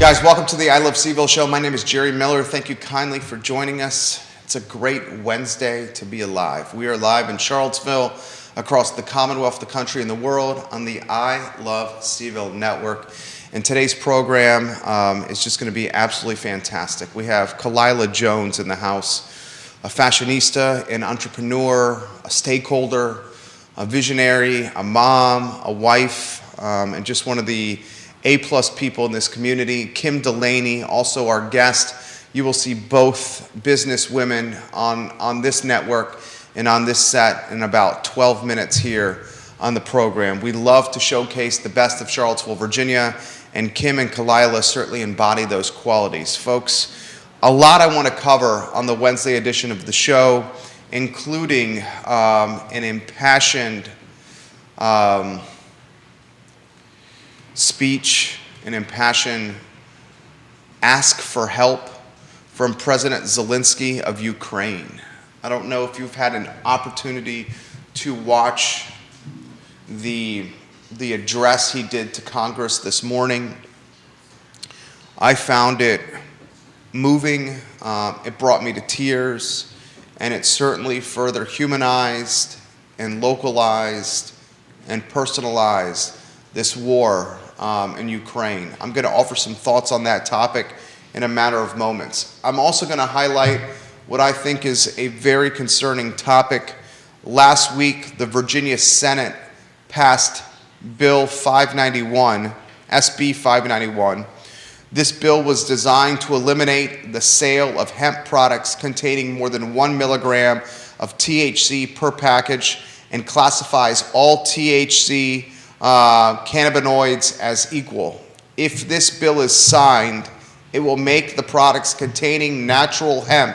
Guys, welcome to the I Love CVille Show. My name is Jerry Miller. Thank you kindly for joining us. It's a great Wednesday to be alive. We are live in Charlottesville, across the Commonwealth, the country, and the world on the I Love CVille Network. And today's program is just going to be absolutely fantastic. We have Khalilah Jones in the house, a fashionista, an entrepreneur, a stakeholder, a visionary, a mom, a wife, and just one of the A-plus people in this community. Kim Delaney, also our guest. You will see both business women on this network and on this set in about 12 minutes here on the program. We love to showcase the best of Charlottesville, Virginia, and Kim and Khalilah certainly embody those qualities. Folks, a lot I want to cover on the Wednesday edition of the show, including an impassioned speech, an impassioned ask for help from President Zelensky of Ukraine. I don't know if you've had an opportunity to watch the address he did to Congress this morning. I found it moving. It brought me to tears, and it certainly further humanized and localized and personalized this war in Ukraine. I'm going to offer some thoughts on that topic in a matter of moments. I'm also going to highlight what I think is a very concerning topic. Last week, the Virginia Senate passed Bill 591, SB 591. This bill was designed to eliminate the sale of hemp products containing more than 1 milligram of THC per package and classifies all THC cannabinoids as equal. If this bill is signed, it will make the products containing natural hemp,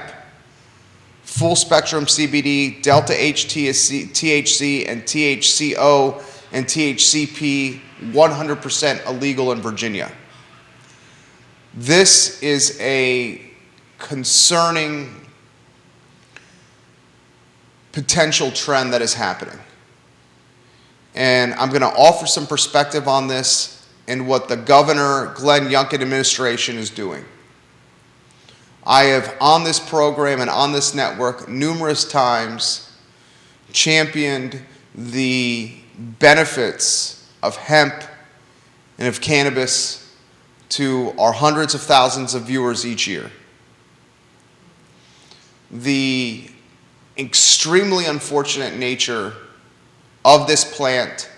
full spectrum CBD, delta THC, and THCO and THCP 100% illegal in Virginia. This is a concerning potential trend that is happening. And I'm going to offer some perspective on this and what the Governor Glenn Youngkin administration is doing. I have, on this program and on this network, numerous times championed the benefits of hemp and of cannabis to our hundreds of thousands of viewers each year. The extremely unfortunate nature of this plant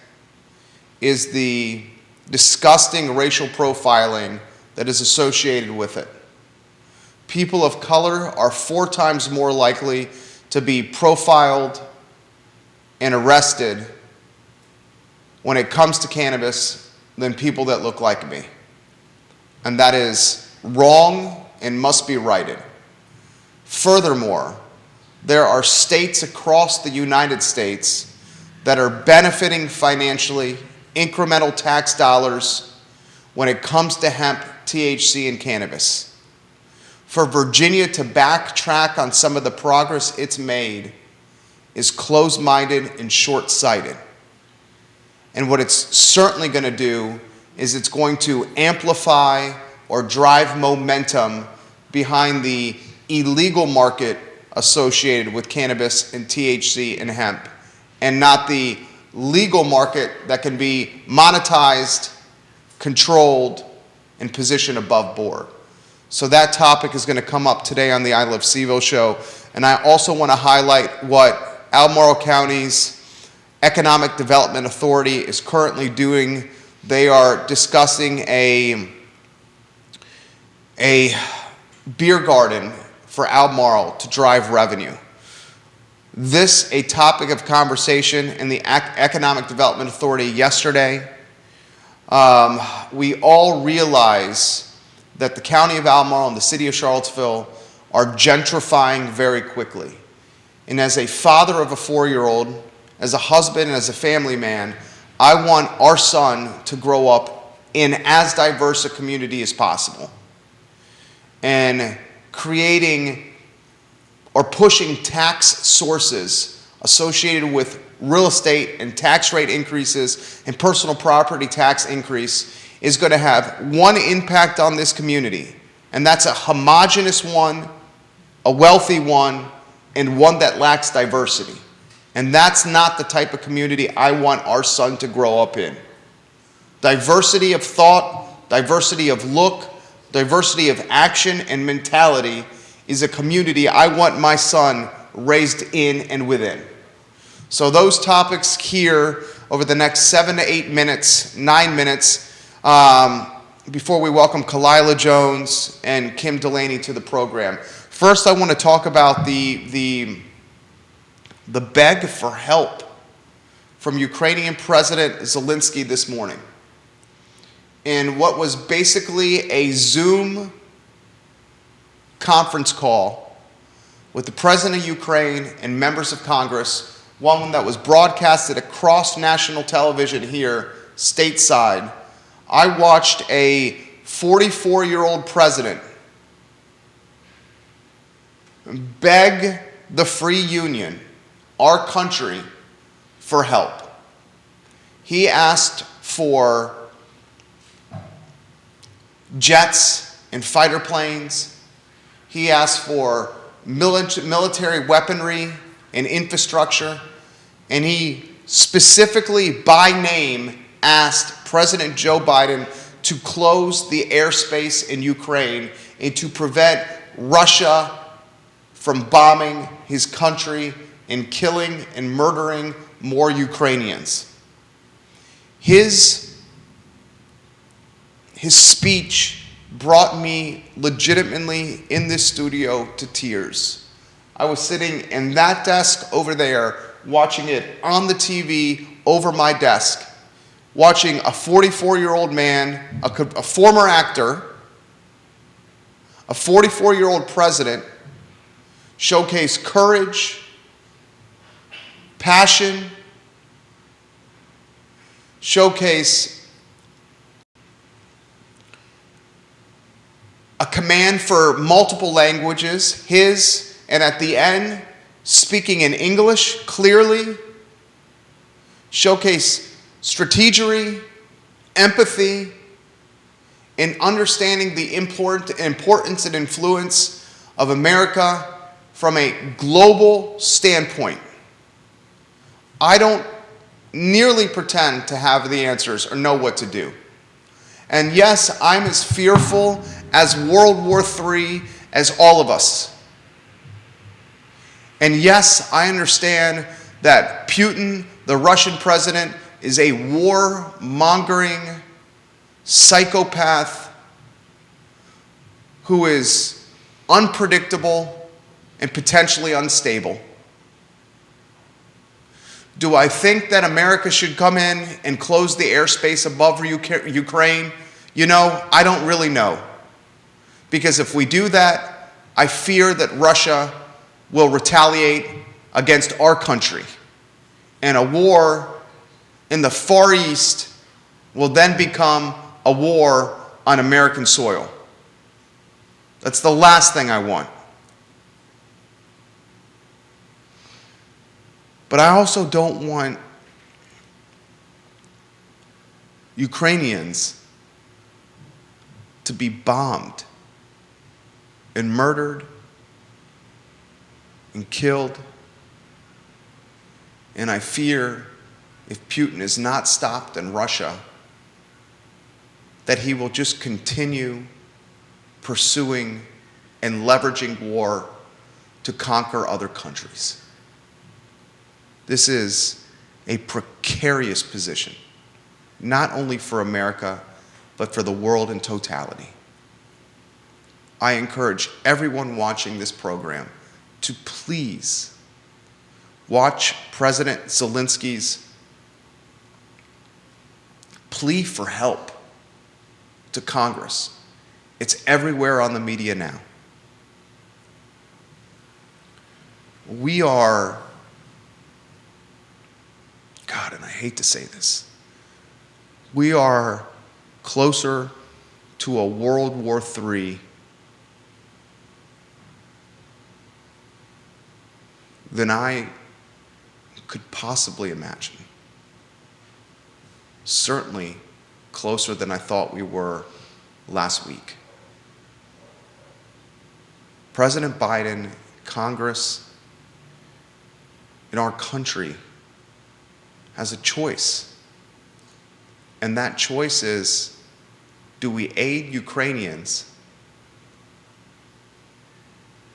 is the disgusting racial profiling that is associated with it. People of color are 4 times more likely to be profiled and arrested when it comes to cannabis than people that look like me. And that is wrong and must be righted. Furthermore, there are states across the United States that are benefiting financially, incremental tax dollars when it comes to hemp, THC, and cannabis. For Virginia to backtrack on some of the progress it's made is closed-minded and short-sighted. And what it's certainly going to do is it's going to amplify or drive momentum behind the illegal market associated with cannabis and THC and hemp, and not the legal market that can be monetized, controlled, and positioned above board. So that topic is going to come up today on the I Love CVille Show. And I also want to highlight what Albemarle County's Economic Development Authority is currently doing. They are discussing a beer garden for Albemarle to drive revenue. This, a topic of conversation in the Economic Development Authority yesterday. We all realize that the County of Albemarle and the City of Charlottesville are gentrifying very quickly. And as a father of a 4-year-old, as a husband and as a family man, I want our son to grow up in as diverse a community as possible. And creating or pushing tax sources associated with real estate and tax rate increases and personal property tax increase is going to have one impact on this community, and that's a homogenous one, a wealthy one, and one that lacks diversity. And that's not the type of community I want our son to grow up in. Diversity of thought, diversity of look, diversity of action and mentality is a community I want my son raised in and within. So those topics here over the next 7 to 8 minutes, 9 minutes, before we welcome Khalilah Jones and Kim Delaney to the program. First, I want to talk about the beg for help from Ukrainian President Zelensky this morning in what was basically a Zoom conference call with the President of Ukraine and members of Congress, one that was broadcasted across national television here, stateside. I watched a 44-year-old president beg the free union, our country, for help. He asked for jets and fighter planes. He asked for military weaponry and infrastructure. And he specifically, by name, asked President Joe Biden to close the airspace in Ukraine and to prevent Russia from bombing his country and killing and murdering more Ukrainians. His speech brought me legitimately in this studio to tears. I was sitting in that desk over there, watching it on the TV over my desk, watching a 44-year-old man, a former actor, a 44-year-old president showcase courage, passion, showcase a command for multiple languages, his, and at the end, speaking in English clearly, showcase strategy, empathy, and understanding the importance and influence of America from a global standpoint. I don't nearly pretend to have the answers or know what to do. And yes, I'm as fearful as World War III as all of us. And yes, I understand that Putin, the Russian president, is a war-mongering psychopath who is unpredictable and potentially unstable. Do I think that America should come in and close the airspace above Ukraine? You know, I don't really know. Because if we do that, I fear that Russia will retaliate against our country. And a war in the Far East will then become a war on American soil. That's the last thing I want. But I also don't want Ukrainians to be bombed and murdered and killed. And I fear if Putin is not stopped in Russia, that he will just continue pursuing and leveraging war to conquer other countries. This is a precarious position, not only for America, but for the world in totality. I encourage everyone watching this program to please watch President Zelensky's plea for help to Congress. It's everywhere on the media now. We are, God, and I hate to say this, we are closer to a World War III than I could possibly imagine. Certainly closer than I thought we were last week. President Biden, Congress, in our country has a choice. And that choice is, do we aid Ukrainians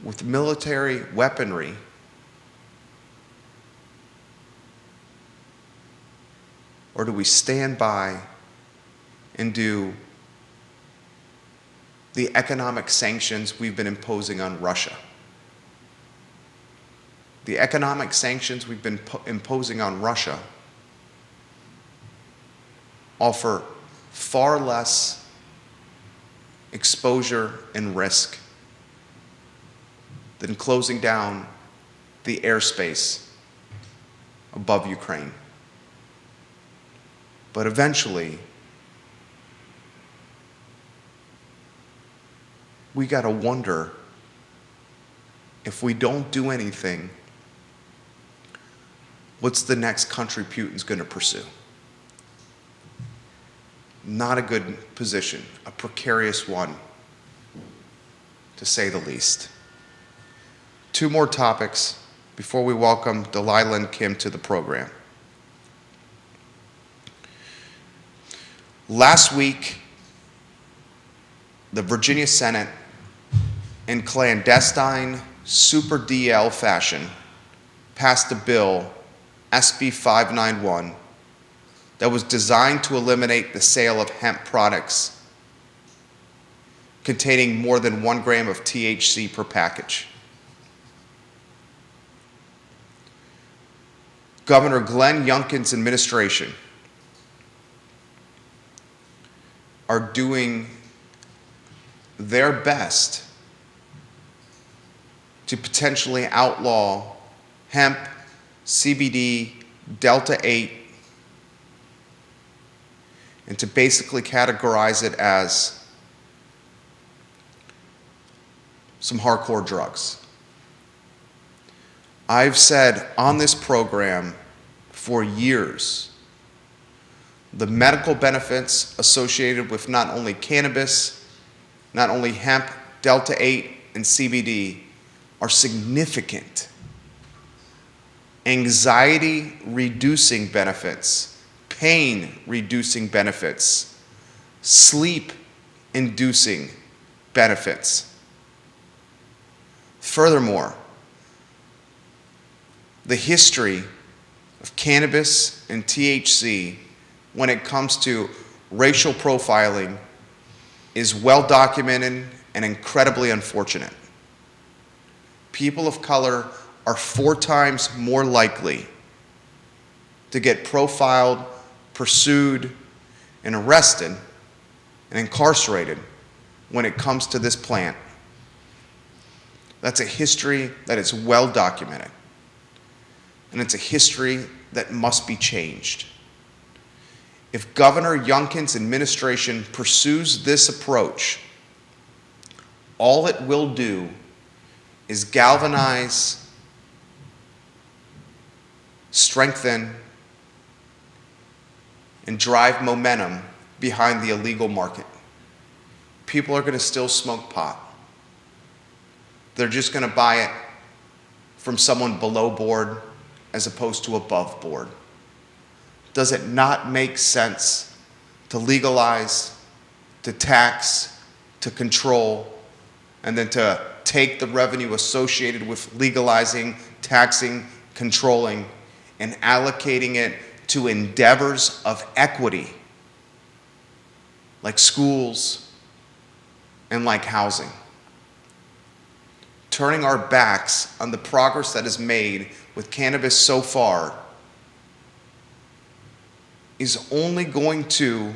with military weaponry or do we stand by and do the economic sanctions we've been imposing on Russia? The economic sanctions we've been imposing on Russia offer far less exposure and risk than closing down the airspace above Ukraine. But eventually, we gotta wonder if we don't do anything, what's the next country Putin's gonna pursue? Not a good position, a precarious one, to say the least. Two more topics before we welcome Delilah and Kim to the program. Last week, the Virginia Senate, in clandestine super DL fashion, passed a bill, SB 591, that was designed to eliminate the sale of hemp products containing more than 1 gram of THC per package. Governor Glenn Youngkin's administration are doing their best to potentially outlaw hemp, CBD, Delta 8, and to basically categorize it as some hardcore drugs. I've said on this program for years, the medical benefits associated with not only cannabis, not only hemp, Delta 8, and CBD are significant. Anxiety-reducing benefits, pain-reducing benefits, sleep-inducing benefits. Furthermore, the history of cannabis and THC when it comes to racial profiling is well documented and incredibly unfortunate. People of color are 4 times more likely to get profiled, pursued, and arrested and incarcerated when it comes to this plant. That's a history that is well documented. And it's a history that must be changed. If Governor Youngkin's administration pursues this approach, all it will do is galvanize, strengthen, and drive momentum behind the illegal market. People are going to still smoke pot. They're just going to buy it from someone below board as opposed to above board. Does it not make sense to legalize, to tax, to control, and then to take the revenue associated with legalizing, taxing, controlling, and allocating it to endeavors of equity, like schools and like housing? Turning our backs on the progress that is made with cannabis so far is only going to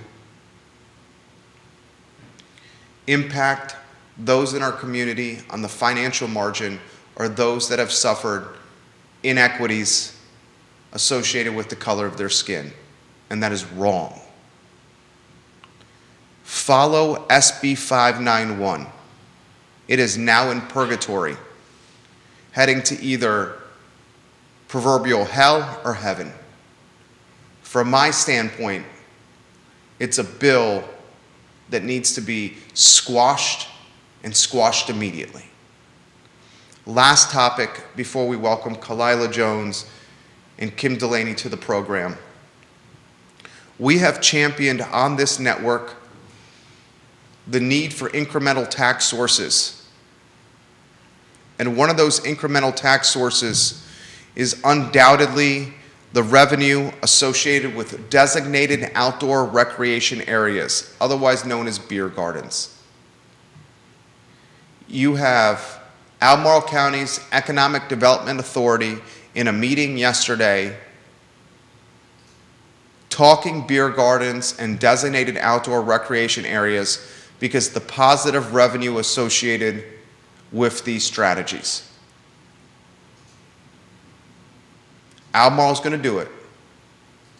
impact those in our community on the financial margin or those that have suffered inequities associated with the color of their skin. And that is wrong. Follow SB 591. It is now in purgatory, heading to either proverbial hell or heaven. From my standpoint, It's a bill that needs to be squashed and squashed immediately. Last topic before we welcome Khalilah Jones and Kim Delaney to the program. We have championed on this network the need for incremental tax sources. And one of those incremental tax sources is undoubtedly the revenue associated with designated outdoor recreation areas, otherwise known as beer gardens. You have Albemarle County's Economic Development Authority in a meeting yesterday talking beer gardens and designated outdoor recreation areas because the positive revenue associated with these strategies. Albemarle is going to do it.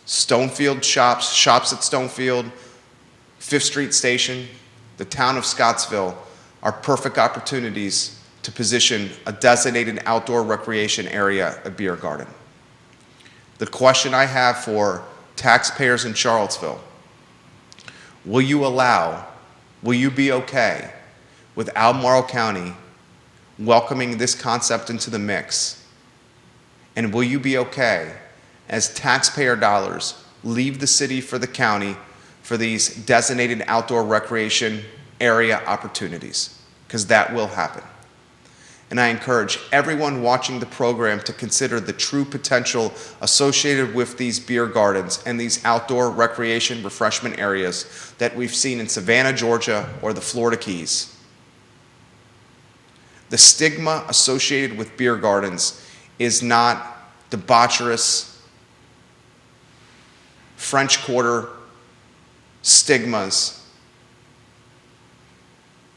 Stonefield shops at Stonefield, Fifth Street Station, the town of Scottsville are perfect opportunities to position a designated outdoor recreation area, a beer garden. The question I have for taxpayers in Charlottesville, will you be okay with Albemarle County welcoming this concept into the mix? And will you be okay as taxpayer dollars leave the city for the county for these designated outdoor recreation area opportunities? Because that will happen. And I encourage everyone watching the program to consider the true potential associated with these beer gardens and these outdoor recreation refreshment areas that we've seen in Savannah, Georgia, or the Florida Keys. The stigma associated with beer gardens is not debaucherous French Quarter stigmas.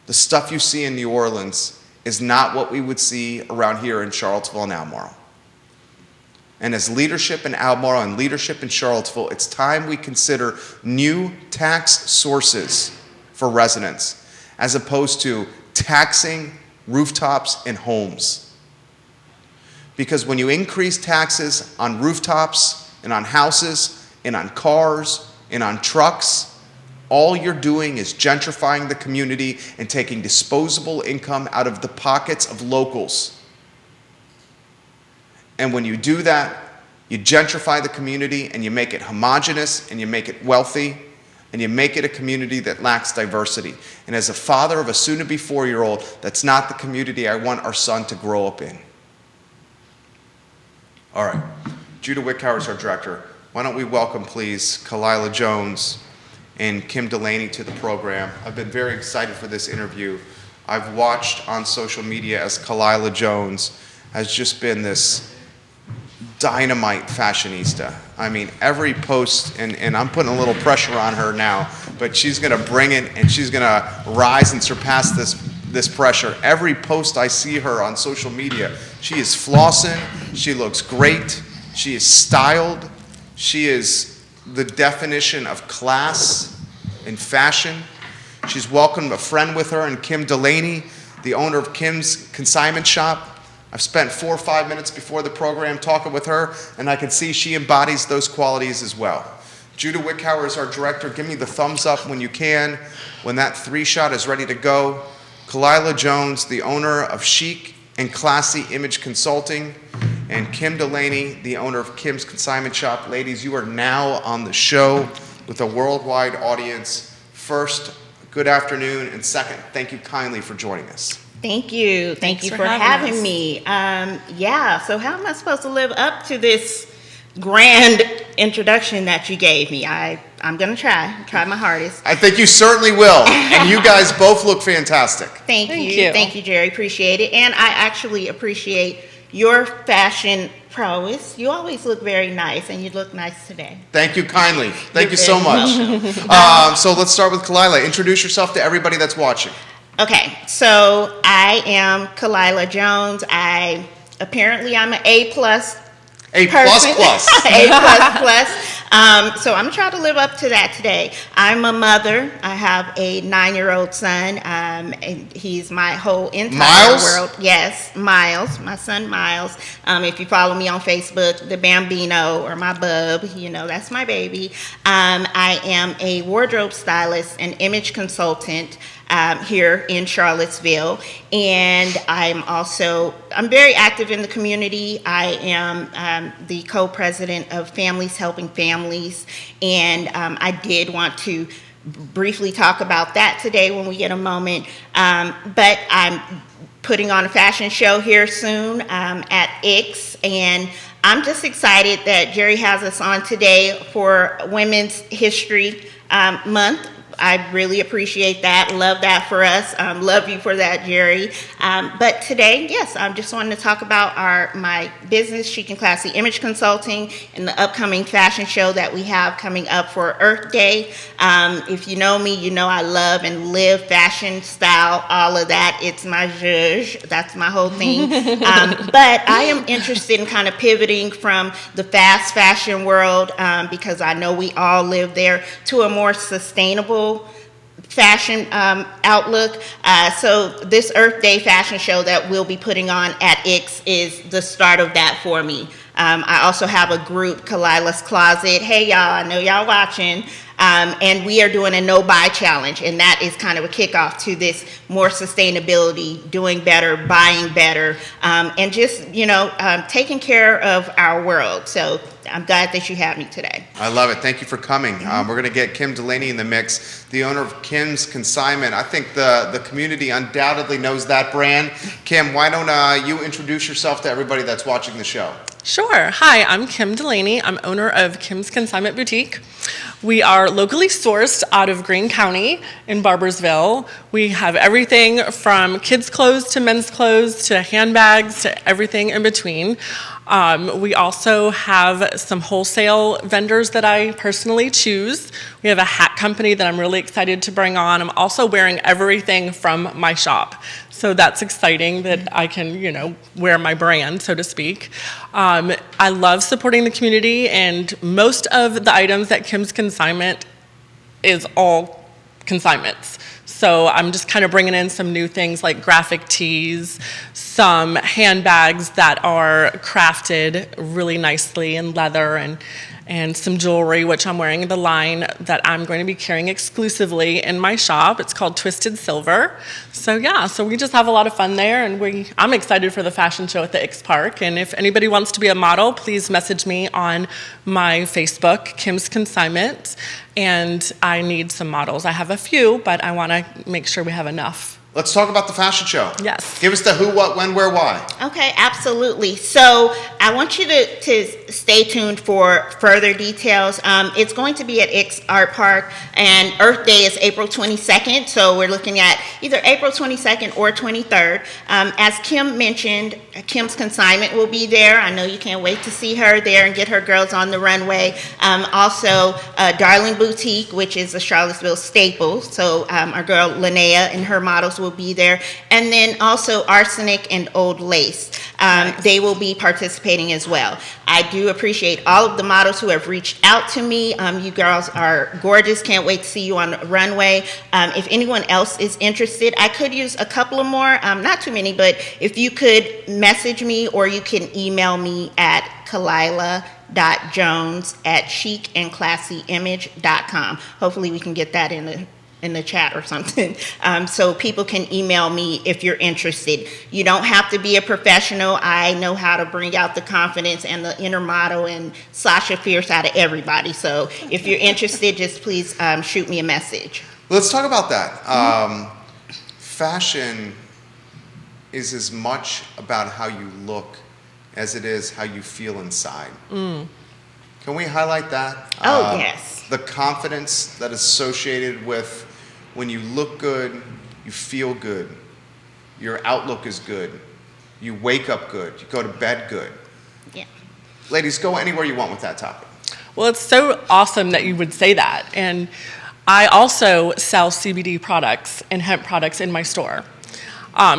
The stuff you see in New Orleans is not what we would see around here in Charlottesville and Albemarle. And as leadership in Albemarle and leadership in Charlottesville, it's time we consider new tax sources for residents as opposed to taxing rooftops and homes. Because when you increase taxes on rooftops and on houses and on cars and on trucks, all you're doing is gentrifying the community and taking disposable income out of the pockets of locals. And when you do that, you gentrify the community and you make it homogenous and you make it wealthy and you make it a community that lacks diversity. And as a father of a soon-to-be 4-year-old, that's not the community I want our son to grow up in. All right, Judah Wickhauer is our director. Why don't we welcome, please, Khalilah Jones and Kim Delaney to the program. I've been very excited for this interview. I've watched on social media as Khalilah Jones has just been this dynamite fashionista. I mean, every post, and I'm putting a little pressure on her now, but she's gonna bring it and she's gonna rise and surpass this pressure. Every post I see her on social media, she is flossing, she looks great, she is styled, she is the definition of class and fashion. She's welcomed a friend with her, and Kim Delaney, the owner of Kim's Consignment shop. I've spent 4 or 5 minutes before the program talking with her, and I can see she embodies those qualities as well. Judah Wickhauer is our director. Give me the thumbs up when you can, when that 3-shot is ready to go. Khalilah Jones, the owner of Chic and Classy Image Consulting, and Kim Delaney, the owner of Kim's Consignment Shop. Ladies, you are now on the show with a worldwide audience. First, good afternoon, and second, thank you kindly for joining us. Thank you. Thank you for having me. So how am I supposed to live up to this grand introduction that you gave me? I'm going to try my hardest. I think you certainly will, and you guys both look fantastic. Thank you. Thank you, Jerry. Appreciate it. And I actually appreciate your fashion prowess. You always look very nice, and you look nice today. Thank you kindly. Thank you so much. So let's start with Khalilah. Introduce yourself to everybody that's watching. Okay, so I am Khalilah Jones. I'm an A+. A plus plus. A plus plus. So I'm trying to live up to that today. I'm a mother. I have a 9-year-old son, and he's my whole entire world. Yes, Miles, my son Miles. If you follow me on Facebook, the Bambino or my bub, that's my baby. I am a wardrobe stylist and image consultant here in Charlottesville, and I'm very active in the community. I am the co-president of Families Helping Families, and I did want to briefly talk about that today when we get a moment, but I'm putting on a fashion show here soon at X, and I'm just excited that Jerry has us on today for Women's History Month. I really appreciate that. Love that for us. Love you for that, Jerry. But today, yes, I just wanted to talk about my business, Chic and Classy Image Consulting, and the upcoming fashion show that we have coming up for Earth Day. If you know me, you know I love and live fashion, style, all of that. It's my zhuzh. That's my whole thing. But I am interested in kind of pivoting from the fast fashion world, because I know we all live there, to a more sustainable fashion outlook. So this Earth Day fashion show that we'll be putting on at X is the start of that for me. I also have a group, Khalilah's Closet. Hey y'all, I know y'all watching. And we are doing a no-buy challenge, and that is kind of a kickoff to this more sustainability, doing better, buying better, and just, taking care of our world. So I'm glad that you have me today. I love it. Thank you for coming. We're going to get Kim Delaney in the mix, the owner of Kim's Consignment. I think the community undoubtedly knows that brand. Kim, why don't you introduce yourself to everybody that's watching the show? Sure. Hi, I'm Kim Delaney. I'm owner of Kim's Consignment Boutique. We are locally sourced out of Greene County in Barboursville. We have everything from kids' clothes to men's clothes to handbags to everything in between. We also have some wholesale vendors that I personally choose. We have a hat company that I'm really excited to bring on. I'm also wearing everything from my shop. So that's exciting that I can, wear my brand, so to speak. I love supporting the community, and most of the items at Kim's Consignment is all consignments. So I'm just kind of bringing in some new things like graphic tees, some handbags that are crafted really nicely in leather, and some jewelry, which I'm wearing the line that I'm going to be carrying exclusively in my shop. It's called Twisted Silver. So we just have a lot of fun there, and I'm excited for the fashion show at the X Park. And if anybody wants to be a model, please message me on my Facebook, Kim's Consignment, and I need some models. I have a few, but I want to make sure we have enough. Let's talk about the fashion show. Yes. Give us the who, what, when, where, why. Okay, absolutely. So I want you to stay tuned for further details. It's going to be at X Art Park, and Earth Day is April 22nd, so we're looking at either April 22nd or 23rd. As Kim mentioned, Kim's Consignment will be there. I know you can't wait to see her there and get her girls on the runway. Also, Darling Boutique, which is a Charlottesville staple, so our girl Linnea and her models will be there, and then also Arsenic and Old Lace. They will be participating as well. I do appreciate all of the models who have reached out to me. You girls are gorgeous. Can't wait to see you on the runway. If anyone else is interested, I could use a couple of more, not too many, but if you could message me, or you can email me at Khalilah.jones@chicandclassyimage.com. Hopefully we can get that in the chat or something, so people can email me if you're interested. You don't have to be a professional. I know how to bring out the confidence and the inner model and Sasha Fierce out of everybody. So if you're interested, just please shoot me a message. Let's talk about that. Fashion is as much about how you look as it is how you feel inside. Can we highlight that? Oh, yes. The confidence that is associated with when you look good, you feel good, your outlook is good, you wake up good, you go to bed good. Yeah. Ladies, go anywhere you want with that topic. Well, it's so awesome that you would say that. And I also sell CBD products and hemp products in my store,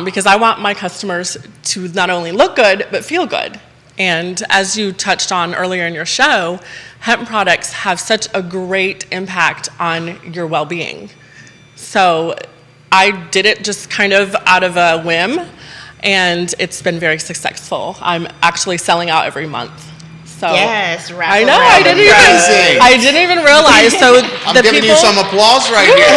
because I want my customers to not only look good, but feel good. And as you touched on earlier in your show, hemp products have such a great impact on your well-being. So I did it just kind of out of a whim, and it's been very successful. I'm actually selling out every month. So yes, right. I know. I didn't even realize. So I'm giving you some applause right here.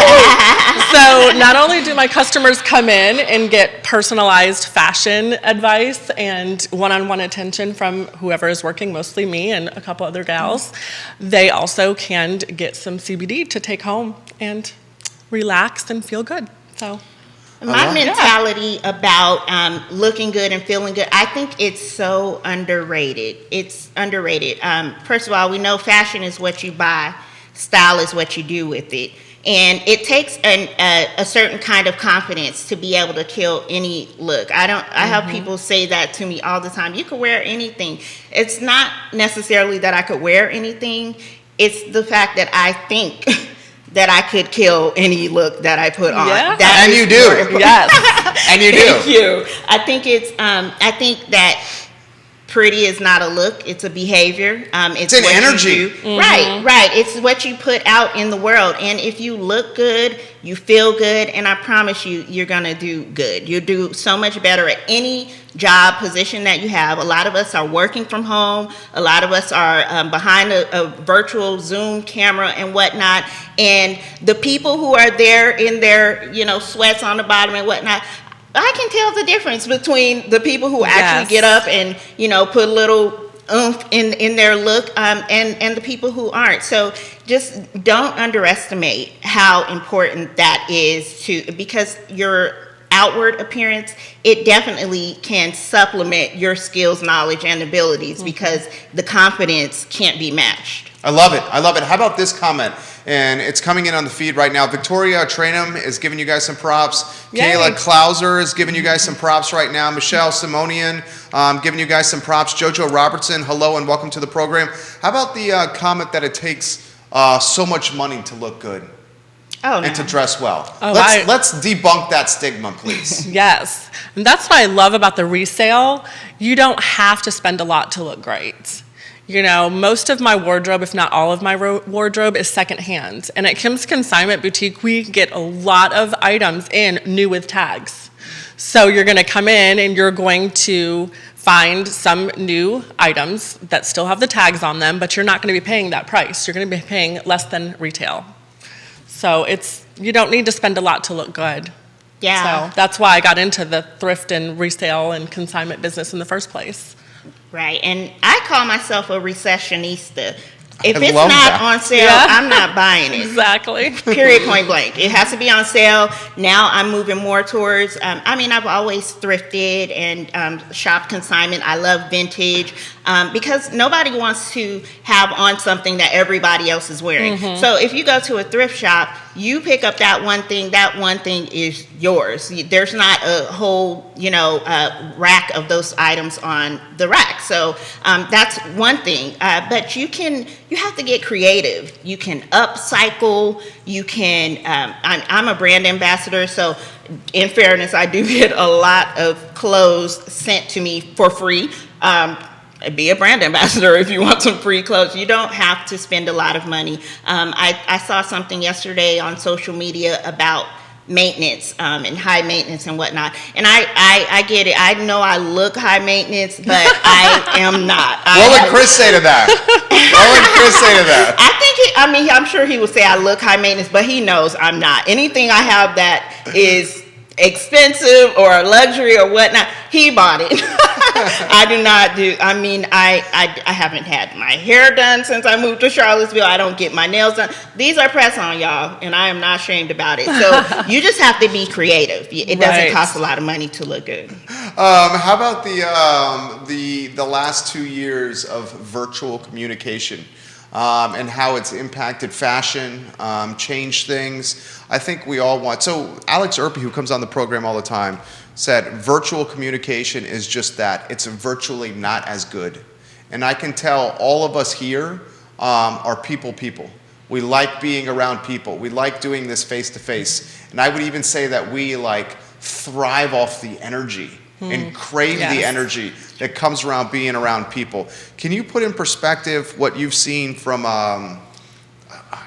So not only do my customers come in and get personalized fashion advice and one-on-one attention from whoever is working, mostly me and a couple other gals, they also can get some CBD to take home and relax and feel good. So. My mentality about looking good and feeling good, I think it's so underrated. It's underrated. First of all, we know fashion is what you buy, style is what you do with it. And it takes a certain kind of confidence to be able to kill any look. I have people say that to me all the time. You could wear anything. It's not necessarily that I could wear anything. It's the fact that I think that I could kill any look that I put on. Yeah. And you do. Yes. And you do. Thank you. I think that pretty is not a look, it's a behavior. It's an what energy. You do. Right. It's what you put out in the world. And if you look good, you feel good, and I promise you, you're gonna do good. You'll do so much better at any job position that you have. A lot of us are working from home. A lot of us are behind a virtual Zoom camera and whatnot. And the people who are there in their, sweats on the bottom and whatnot, I can tell the difference between the people who actually get up and, put a little oomph in their look and the people who aren't. So just don't underestimate how important that is because your outward appearance, it definitely can supplement your skills, knowledge, and abilities because the confidence can't be matched. I love it. How about this comment? And it's coming in on the feed right now. Victoria Trainum is giving you guys some props. Yay. Kayla Klauser is giving you guys some props right now. Michelle Simonian giving you guys some props. Jojo Robertson, hello and welcome to the program. How about the comment that it takes so much money to look good? Oh, no. And to dress well. Oh, let's debunk that stigma, please. Yes. And that's what I love about the resale. You don't have to spend a lot to look great. Most of my wardrobe, if not all of my wardrobe, is secondhand. And at Kim's Consignment Boutique, we get a lot of items in new with tags. So you're going to come in and you're going to find some new items that still have the tags on them, but you're not going to be paying that price. You're going to be paying less than retail. So you don't need to spend a lot to look good. Yeah. So that's why I got into the thrift and resale and consignment business in the first place. Right, and I call myself a recessionista. If I it's love not that. on sale, I'm not buying it. Exactly. Period, point blank. It has to be on sale. Now I'm moving more towards, I've always thrifted and shopped consignment. I love vintage because nobody wants to have on something that everybody else is wearing. So if you go to a thrift shop, you pick up that one thing is yours. There's not a whole, rack of those items on the rack. So that's one thing. But you have to get creative. You can upcycle. You can, I'm a brand ambassador, so in fairness, I do get a lot of clothes sent to me for free. Be a brand ambassador if you want some free clothes. You don't have to spend a lot of money. I saw something yesterday on social media about maintenance and high maintenance and whatnot. And I get it. I know I look high maintenance, but I am not. What would Chris say to that? I'm sure he would say I look high maintenance, but he knows I'm not. Anything I have that is expensive or luxury or whatnot, he bought it. I do not do, I haven't had my hair done since I moved to Charlottesville. I don't get my nails done. These are press on, y'all, and I am not ashamed about it. So you just have to be creative. It doesn't cost a lot of money to look good. How about the last 2 years of virtual communication? And how it's impacted fashion, changed things. I think we all want. So Alex Erpy, who comes on the program all the time, said virtual communication is just that. It's virtually not as good. And I can tell all of us here are people. We like being around people. We like doing this face to face. And I would even say that we thrive off the energy and crave the energy that comes around being around people. Can you put in perspective what you've seen from, I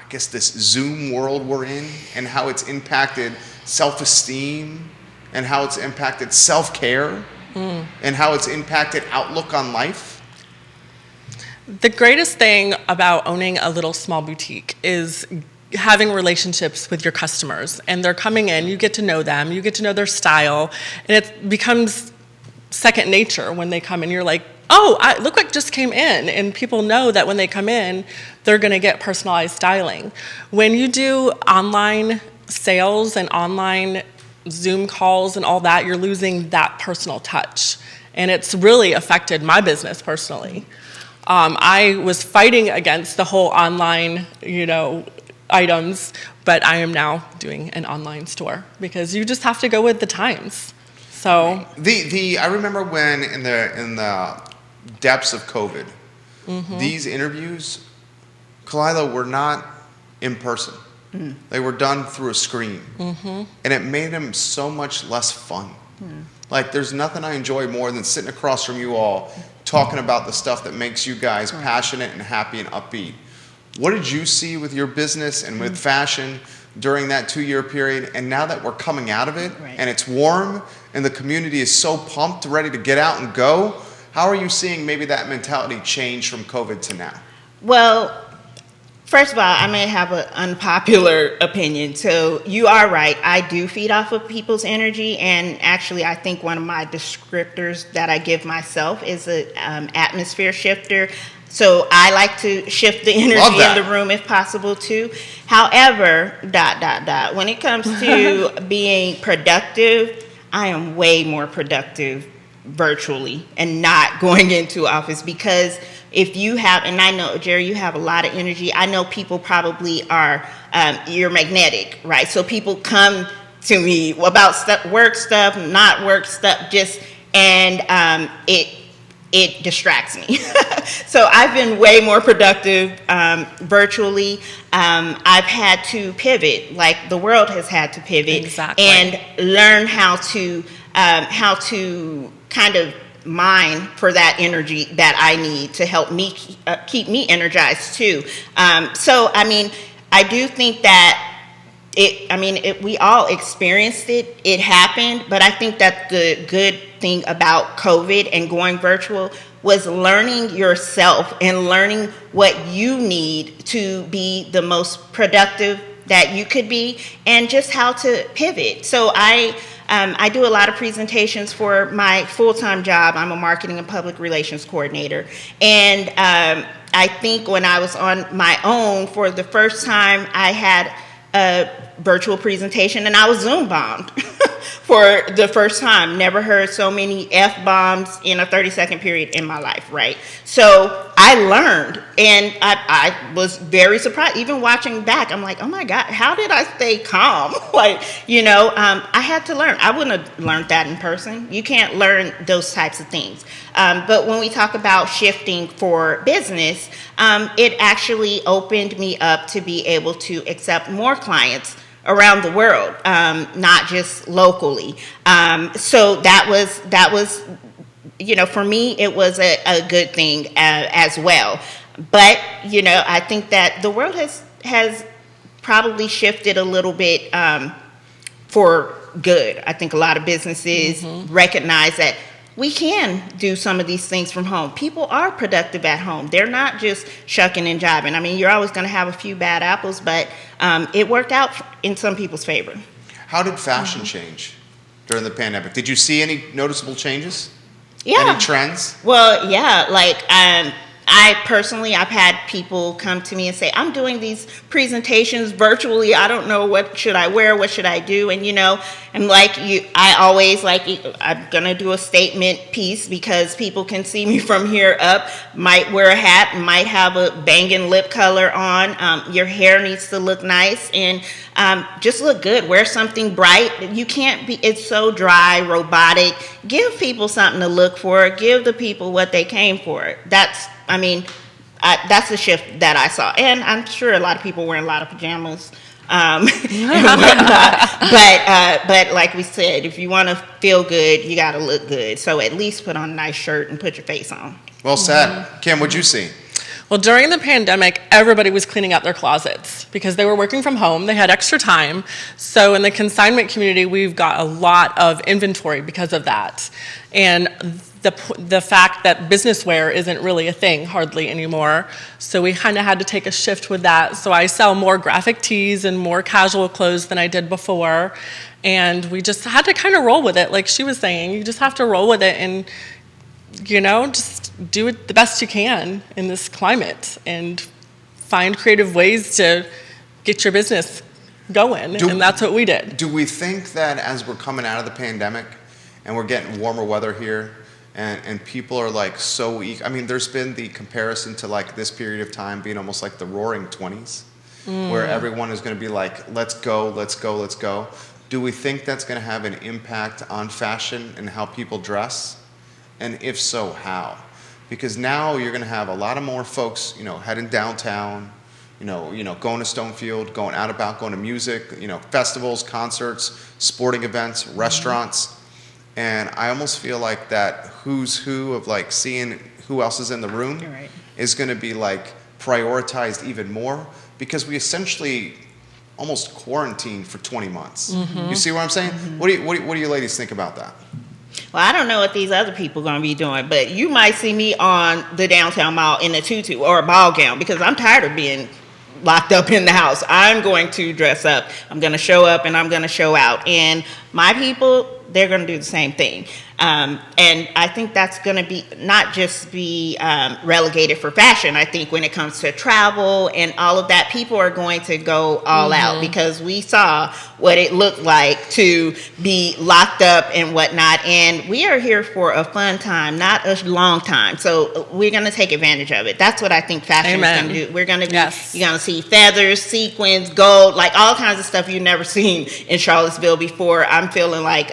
guess, this Zoom world we're in, and how it's impacted self-esteem, and how it's impacted self-care, and how it's impacted outlook on life? The greatest thing about owning a little small boutique is having relationships with your customers, and they're coming in, you get to know them, you get to know their style, and it becomes second nature when they come in. You're like, oh, look what just came in, and people know that when they come in, they're gonna get personalized styling. When you do online sales and online Zoom calls and all that, you're losing that personal touch, and it's really affected my business personally. I was fighting against the whole online, items, but I am now doing an online store because you just have to go with the times. So I remember when in the depths of COVID, these interviews, Khalilah, were not in person. They were done through a screen, and it made them so much less fun. Like, there's nothing I enjoy more than sitting across from you all talking about the stuff that makes you guys passionate and happy and upbeat. What did you see with your business and with fashion during that 2-year period? And now that we're coming out of it, and it's warm and the community is so pumped, ready to get out and go, how are you seeing maybe that mentality change from COVID to now? Well, first of all, I may have an unpopular opinion. So you are right. I do feed off of people's energy. And actually, I think one of my descriptors that I give myself is an atmosphere shifter. So I like to shift the energy in the room if possible too. However, when it comes to being productive, I am way more productive virtually and not going into office, because if you have, and I know, Jerry, you have a lot of energy. I know people probably are, you're magnetic, right? So people come to me about work stuff, not work stuff, and it distracts me. So I've been way more productive virtually. I've had to pivot, like the world has had to pivot, and learn how to kind of mine for that energy that I need to help me keep me energized too. So I mean, I do think that we all experienced it. It happened, but I think that the good thing about COVID and going virtual was learning yourself and learning what you need to be the most productive that you could be, and just how to pivot. So I do a lot of presentations for my full-time job. I'm a marketing and public relations coordinator. And I think when I was on my own for the first time, I had a virtual presentation and I was Zoom bombed for the first time. Never heard so many F-bombs in a 30-second period in my life, right? So I learned, and I was very surprised. Even watching back, I'm like, oh my God, how did I stay calm? I had to learn. I wouldn't have learned that in person. You can't learn those types of things. But when we talk about shifting for business, it actually opened me up to be able to accept more clients around the world, not just locally. So that was, for me, it was a good thing as well. But, I think that the world has probably shifted a little bit for good. I think a lot of businesses recognize that we can do some of these things from home. People are productive at home. They're not just shucking and jiving. I mean, you're always going to have a few bad apples, but it worked out in some people's favor. How did fashion change during the pandemic? Did you see any noticeable changes? Yeah. Any trends? Well, yeah, I've had people come to me and say, I'm doing these presentations virtually. I don't know what should I wear, what should I do? And, I'm like you, I always I'm going to do a statement piece because people can see me from here up, might wear a hat, might have a banging lip color on. Your hair needs to look nice and just look good. Wear something bright. You can't be, it's so dry, robotic. Give people something to look for. Give the people what they came for. That's the shift that I saw. And I'm sure a lot of people wearing a lot of pajamas and whatnot. But like we said, if you want to feel good, you got to look good. So at least put on a nice shirt and put your face on. Well said. Kim, what'd you see? Well, during the pandemic, everybody was cleaning out their closets because they were working from home. They had extra time. So in the consignment community, we've got a lot of inventory because of that. And the fact that business wear isn't really a thing hardly anymore. So we kind of had to take a shift with that. So I sell more graphic tees and more casual clothes than I did before. And we just had to kind of roll with it. Like she was saying, you just have to roll with it and, just do it the best you can in this climate and find creative ways to get your business going. And that's what we did. Do we think that as we're coming out of the pandemic and we're getting warmer weather here, and people are like so weak? I mean, there's been the comparison to like this period of time being almost like the roaring 20s, where everyone is going to be like, let's go, let's go, let's go. Do we think that's going to have an impact on fashion and how people dress? And if so, how? Because now you're going to have a lot of more folks, heading downtown, going to Stonefield, going out about, going to music, festivals, concerts, sporting events, restaurants. And I almost feel like that who's who of like seeing who else is in the room is going to be like prioritized even more, because we essentially almost quarantined for 20 months. You see what I'm saying? What do you ladies think about that? Well, I don't know what these other people are going to be doing, but you might see me on the downtown mall in a tutu or a ball gown, because I'm tired of being locked up in the house. I'm going to dress up. I'm going to show up and I'm going to show out. And my people, they're going to do the same thing. And I think that's going to be not just be relegated for fashion. I think when it comes to travel and all of that, people are going to go all out, because we saw what it looked like to be locked up and whatnot. And we are here for a fun time, not a long time. So we're going to take advantage of it. That's what I think fashion is going to do. We're going to be, you're going to see feathers, sequins, gold, like all kinds of stuff you've never seen in Charlottesville before. I'm feeling like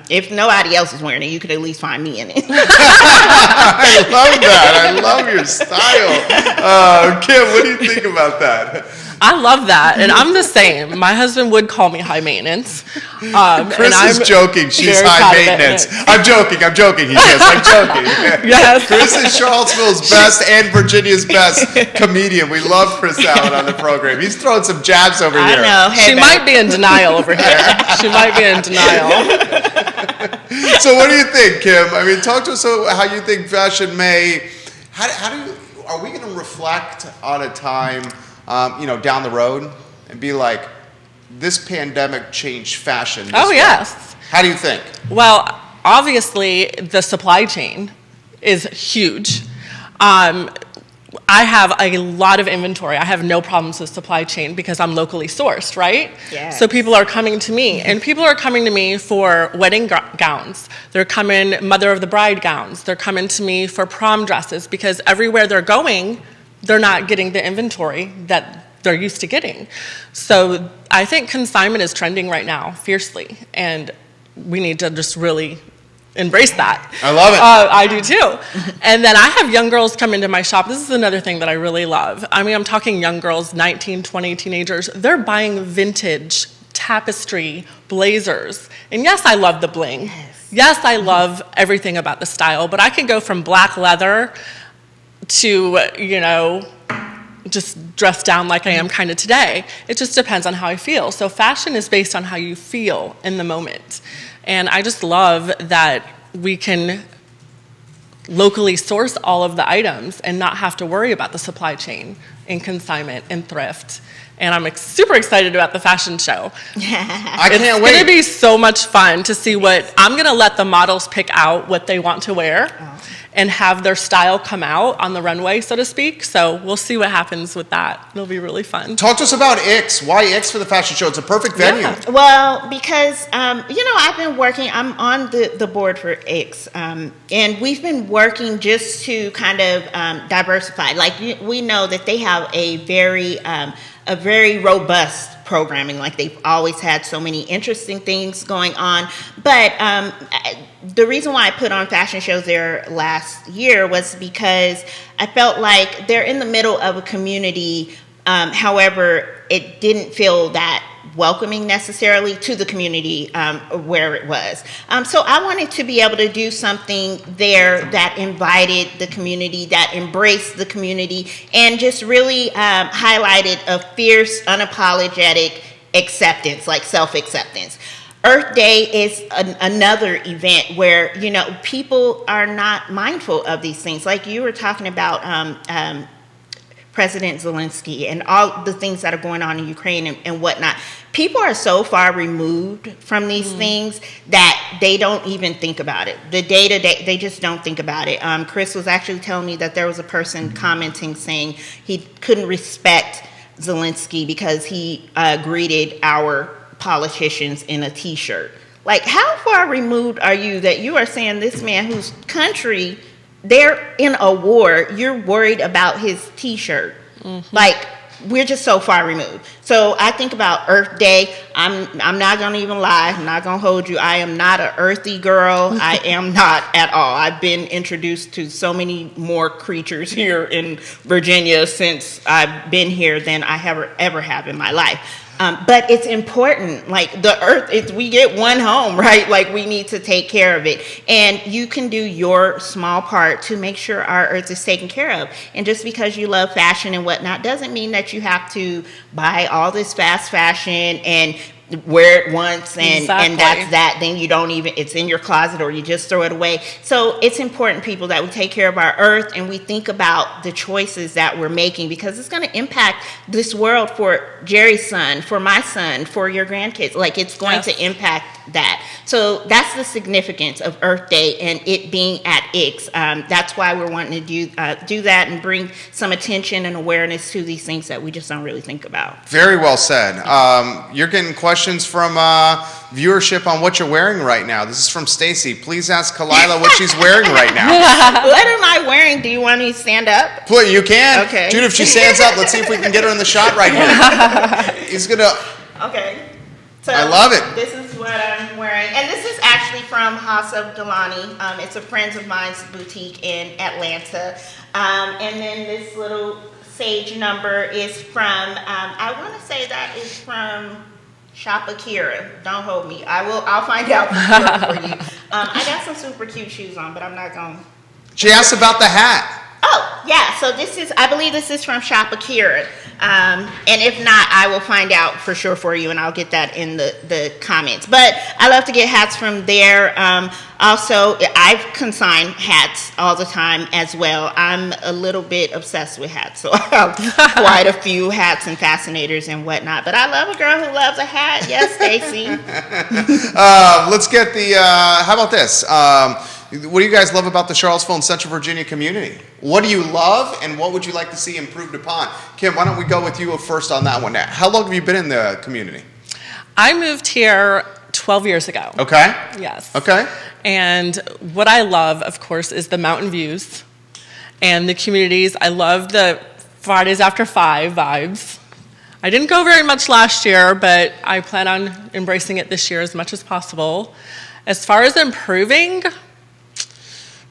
if nobody else is wearing it, you could at least find me in it. I love that. I love your style. Kim, what do you think about that? I love that, and I'm the same. My husband would call me high maintenance. Chris is joking. She's high maintenance. I'm joking. He says, I'm joking. Yes. Chris is Charlottesville's best and Virginia's best comedian. We love Chris Allen on the program. He's throwing some jabs over here. I know. Hey, she might be in denial over here. She might be in denial. So what do you think, Kim? I mean, talk to us how you think fashion may, are we going to reflect on a time, down the road and be like, this pandemic changed fashion? Yes. How do you think? Well, obviously, the supply chain is huge. I have a lot of inventory. I have no problems with supply chain because I'm locally sourced, right? Yes. So people are coming to me, and people are coming to me for wedding gowns. They're coming mother of the bride gowns. They're coming to me for prom dresses, because everywhere they're going, they're not getting the inventory that they're used to getting. So I think consignment is trending right now fiercely, and we need to just really embrace that. I love it. I do too. And then I have young girls come into my shop. This is another thing that I really love. I mean, I'm talking young girls, 19, 20 teenagers. They're buying vintage tapestry blazers. And yes, I love the bling. Yes, I love everything about the style, but I can go from black leather to, just dressed down like I am kind of today. It just depends on how I feel. So fashion is based on how you feel in the moment. And I just love that we can locally source all of the items and not have to worry about the supply chain in consignment and thrift. And I'm super excited about the fashion show. I can't wait. It's going to be so much fun to see I'm going to let the models pick out what they want to wear. And have their style come out on the runway, so to speak. So we'll see what happens with that. It'll be really fun. Talk to us about Ix. Why Ix for the fashion show? It's a perfect venue. Yeah. Well, because, I've been working, I'm on the board for Ix. And we've been working just to kind of diversify. Like, we know that they have a very robust programming. Like, they've always had so many interesting things going on. But the reason why I put on fashion shows there last year was because I felt like they're in the middle of a community However, it didn't feel that welcoming necessarily to the community where it was. So I wanted to be able to do something there that invited the community, that embraced the community, and just really highlighted a fierce, unapologetic acceptance, like self-acceptance. Earth Day is another event where, you know, people are not mindful of these things. Like you were talking about President Zelensky and all the things that are going on in Ukraine and whatnot. People are so far removed from these things that they don't even think about it. The day-to-day, they just don't think about it. Chris was actually telling me that there was a person commenting saying he couldn't respect Zelensky because he greeted our politicians in a t-shirt. Like, how far removed are you that you are saying this man whose country, they're in a war, you're worried about his t-shirt? Like, we're just so far removed. So I think about Earth Day. I'm not gonna even lie. I'm not gonna hold you. I am not an earthy girl. I am not at all. I've been introduced to so many more creatures here in Virginia since I've been here than I ever have in my life. But it's important, like the earth, we get one home, right? Like we need to take care of it. And you can do your small part to make sure our earth is taken care of. And just because you love fashion and whatnot doesn't mean that you have to buy all this fast fashion and wear it once and that's that. Then you don't even, it's in your closet or you just throw it away. So it's important, people, that we take care of our earth and we think about the choices that we're making, because it's going to impact this world for Jerry's son, for my son, for your grandkids. Like, it's going to impact that. So that's the significance of Earth Day and it being at Ix. That's why we're wanting to do that and bring some attention and awareness to these things that we just don't really think about. Very well said. You're getting questions from viewership on what you're wearing right now. This is from Stacy. Please ask Khalilah what she's wearing right now. What am I wearing? Do you want me to stand up? Please, you can. Okay. Dude, if she stands up, let's see if we can get her in the shot right here. He's gonna. Okay. So I love it. This is what I'm wearing. And this is actually from House of Delaney. It's a friend of mine's boutique in Atlanta. And then this little sage number is from, I want to say that is from Shop Akira. Don't hold me. I'll find out for you. I got some super cute shoes on, but I'm not going to. She asked about the hat. Oh, yeah. So I believe this is from Shop Akira. And if not, I will find out for sure for you, and I'll get that in the comments. But I love to get hats from there. Also, I've consigned hats all the time as well. I'm a little bit obsessed with hats, so I have quite a few hats and fascinators and whatnot. But I love a girl who loves a hat. Yes, Stacy. Let's get the, how about this? What do you guys love about the Charlottesville and Central Virginia community? What do you love, and what would you like to see improved upon? Kim, why don't we go with you first on that one now. How long have you been in the community? I moved here 12 years ago. Okay. Yes. Okay. And what I love, of course, is the mountain views and the communities. I love the Fridays after 5 vibes. I didn't go very much last year, but I plan on embracing it this year as much as possible. As far as improving,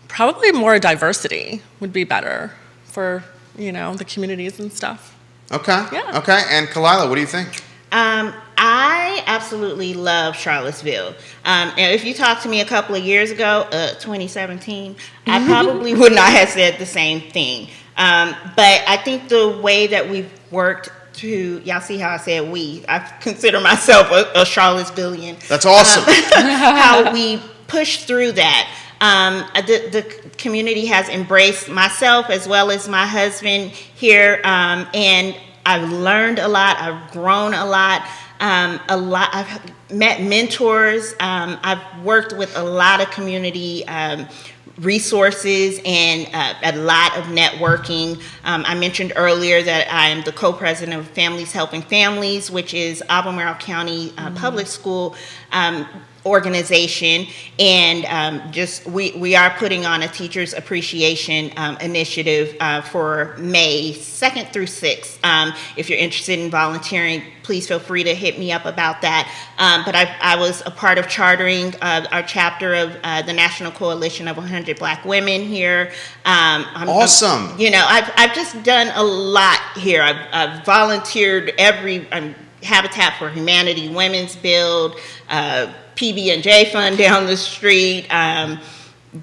probably more diversity would be better for, the communities and stuff. Okay. Yeah. Okay. And Khalilah, what do you think? I absolutely love Charlottesville. And if you talked to me a couple of years ago, 2017, I probably would not have said the same thing. But I think the way that we've worked y'all see how I said we, I consider myself a Charlottesvillian. That's awesome. How we push through that. The community has embraced myself as well as my husband here, and I've learned a lot. I've grown a lot. I've met mentors. I've worked with a lot of community resources and a lot of networking. I mentioned earlier that I am the co-president of Families Helping Families, which is Albemarle County Public School. organization, and just we are putting on a teachers appreciation initiative for May 2nd through 6th. If you're interested in volunteering, please feel free to hit me up about that. But I was a part of chartering our chapter of the National Coalition of 100 Black Women here. Awesome. I've just done a lot here. I've volunteered Habitat for Humanity, Women's Build, PB&J Fund down the street,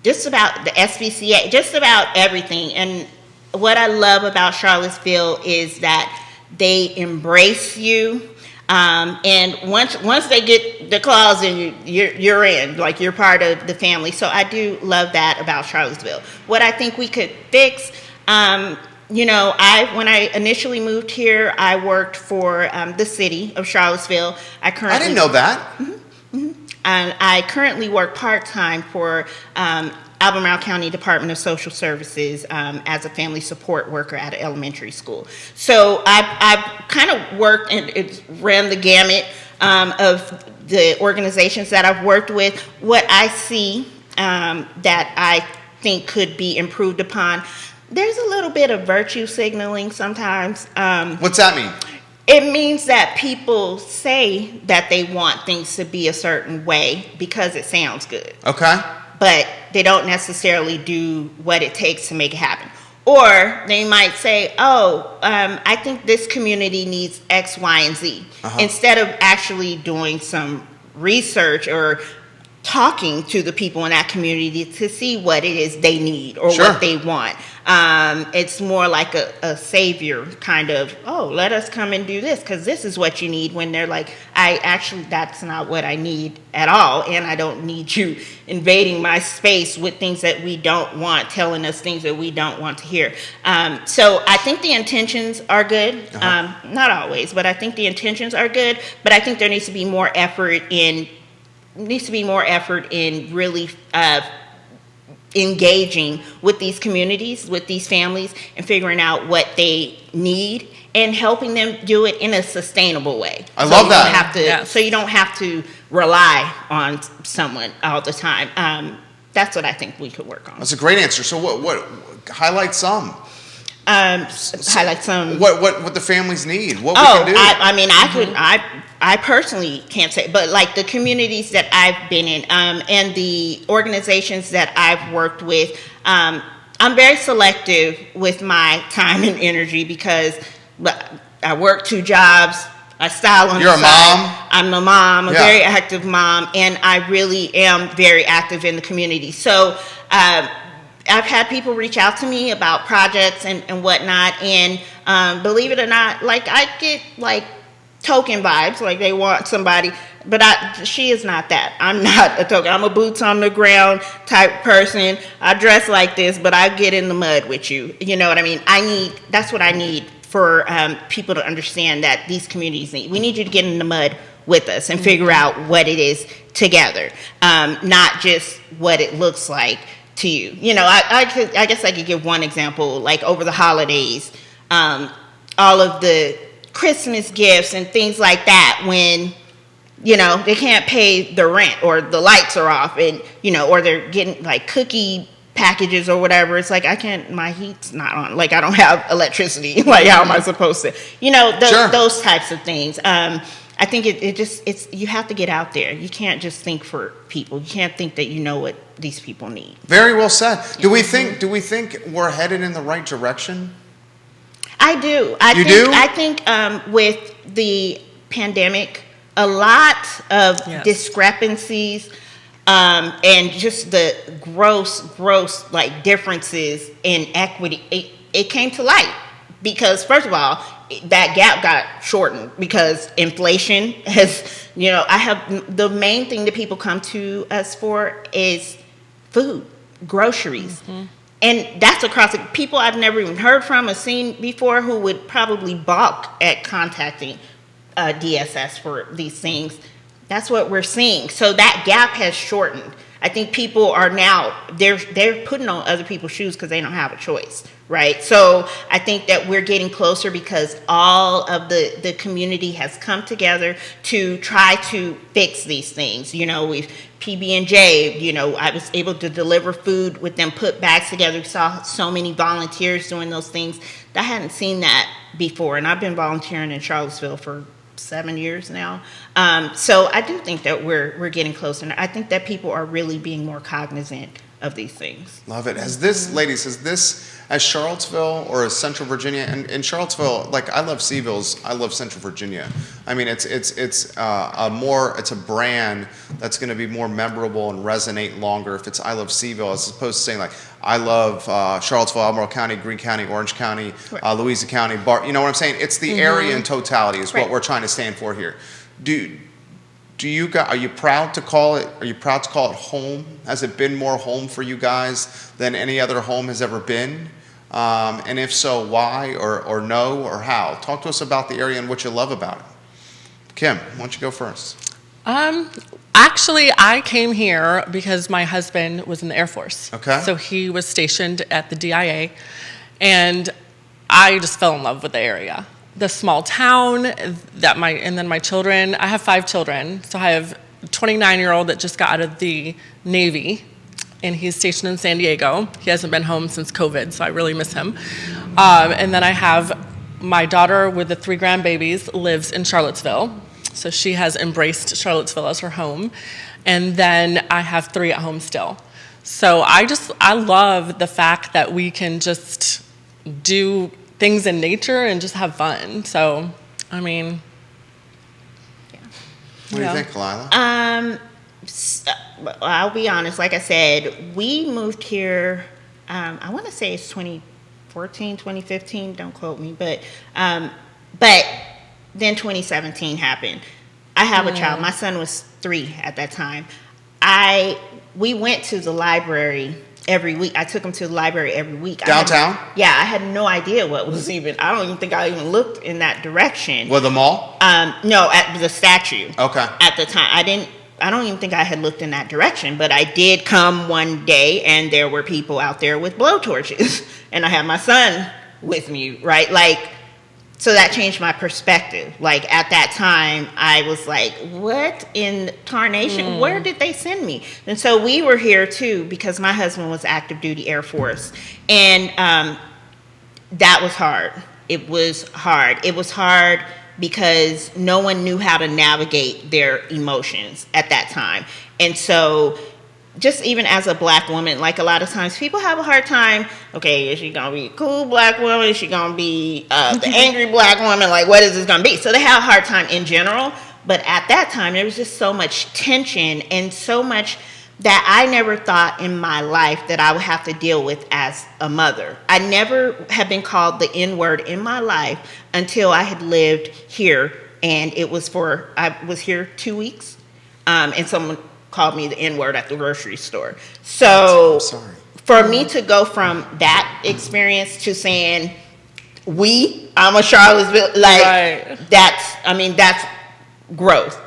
just about the SPCA, just about everything. And what I love about Charlottesville is that they embrace you. And once they get the claws in, you're in, like you're part of the family. So I do love that about Charlottesville. What I think we could fix, when I initially moved here, I worked for the city of Charlottesville. I didn't know that. Mm-hmm. And I currently work part-time for Albemarle County Department of Social Services as a family support worker at an elementary school. So I've kind of worked and ran the gamut of the organizations that I've worked with. What I see that I think could be improved upon, there's a little bit of virtue signaling sometimes. What's that mean? It means that people say that they want things to be a certain way because it sounds good. Okay. But they don't necessarily do what it takes to make it happen. Or they might say, I think this community needs X, Y, and Z. Instead of actually doing some research or talking to the people in that community to see what it is they need or what they want. It's more like a savior kind of, let us come and do this because this is what you need, when they're like, that's not what I need at all, and I don't need you invading my space with things that we don't want, telling us things that we don't want to hear. So I think the intentions are good. Not always, but I think the intentions are good, but I think there needs to be more effort in really engaging with these communities, with these families, and figuring out what they need and helping them do it in a sustainable way. I love that. So you don't have to rely on someone all the time. That's what I think we could work on. That's a great answer. So what highlight some? Highlight some. What the families need? What we can do? I personally can't say, but like the communities that I've been in and the organizations that I've worked with, I'm very selective with my time and energy because I work 2 jobs. I style on the side. You're a mom? I'm a mom, a very active mom, and I really am very active in the community. So I've had people reach out to me about projects and whatnot, and believe it or not, like I get like token vibes, like they want somebody, but she is not that. I'm not a token. I'm a boots on the ground type person. I dress like this, but I get in the mud with you. You know what I mean? That's what I need for people to understand that these communities need. We need you to get in the mud with us and figure out what it is together, not just what it looks like to you. I guess I could give one example. Like over the holidays, all of the Christmas gifts and things like that, when they can't pay the rent or the lights are off, and or they're getting like cookie packages or whatever. It's like, my heat's not on, like I don't have electricity, like how am I supposed to, those types of things. I think it's you have to get out there. You can't just think for people. You can't think that you know what these people need. Very well said. Do we think we're headed in the right direction? I do. I think with the pandemic, a lot of discrepancies and just the gross like differences in equity, it came to light because, first of all, that gap got shortened because inflation has, the main thing that people come to us for is food, groceries. And that's across the people I've never even heard from or seen before who would probably balk at contacting DSS for these things. That's what we're seeing. So that gap has shortened. I think people are now, they're putting on other people's shoes because they don't have a choice, right? So I think that we're getting closer because all of the community has come together to try to fix these things. You know, we've PB&J, you know, I was able to deliver food with them, put bags together. We saw so many volunteers doing those things. I hadn't seen that before, and I've been volunteering in Charlottesville for 7 years now. So I do think that we're getting closer. And I think that people are really being more cognizant of these things. Love it. Has this, ladies, as Charlottesville or as Central Virginia, and in Charlottesville, like I Love CVille's, I Love Central Virginia. I mean, it's a brand that's going to be more memorable and resonate longer if it's I Love CVille as opposed to saying like I love Charlottesville, Albemarle County, Greene County, Orange County, Right. Louisa County, you know what I'm saying? It's the area in totality is what Right. we're trying to stand for here. Do you guys, are you proud to call it home? Has it been more home for you guys than any other home has ever been? And if so, why or no or how? Talk to us about the area and what you love about it. Kim, why don't you go first? Actually, I came here because my husband was in the Air Force. Okay. So he was stationed at the DIA, and I just fell in love with the area. The small town, and then my children. I have 5 children. So I have a 29-year-old that just got out of the Navy, and he's stationed in San Diego. He hasn't been home since COVID, so I really miss him. And then I have my daughter with the 3 grandbabies lives in Charlottesville. So she has embraced Charlottesville as her home. And then I have 3 at home still. So I love the fact that we can just do things in nature and just have fun. So, I mean, What do you think, Khalilah? I'll be honest, like I said, we moved here, I want to say it's 2014, 2015, don't quote me, but then 2017 happened. I have a child. My son was 3 at that time. We went to the library every week. I took him to the library every week. Downtown? I had no idea what was even, I don't even think I even looked in that direction. Well, the mall? No, at the statue. Okay. At the time, I don't even think I had looked in that direction, but I did come one day and there were people out there with blowtorches and I had my son with me, right? Like, so that changed my perspective. Like at that time, I was like, what in tarnation? Where did they send me? And so we were here too because my husband was active duty Air Force. And that was hard. It was hard. It was hard because no one knew how to navigate their emotions at that time. And so just even as a black woman, like a lot of times people have a hard time, okay, is she gonna be a cool black woman? Is she gonna be the angry black woman? Like, what is this gonna be? So they have a hard time in general. But at that time, there was just so much tension and so much that I never thought in my life that I would have to deal with as a mother. I never had been called the N-word in my life until I had lived here. And I was here 2 weeks, and someone called me the N-word at the grocery store. So I'm sorry. for me to go from that experience to saying, I'm a Charlottesville, like Right. that's growth.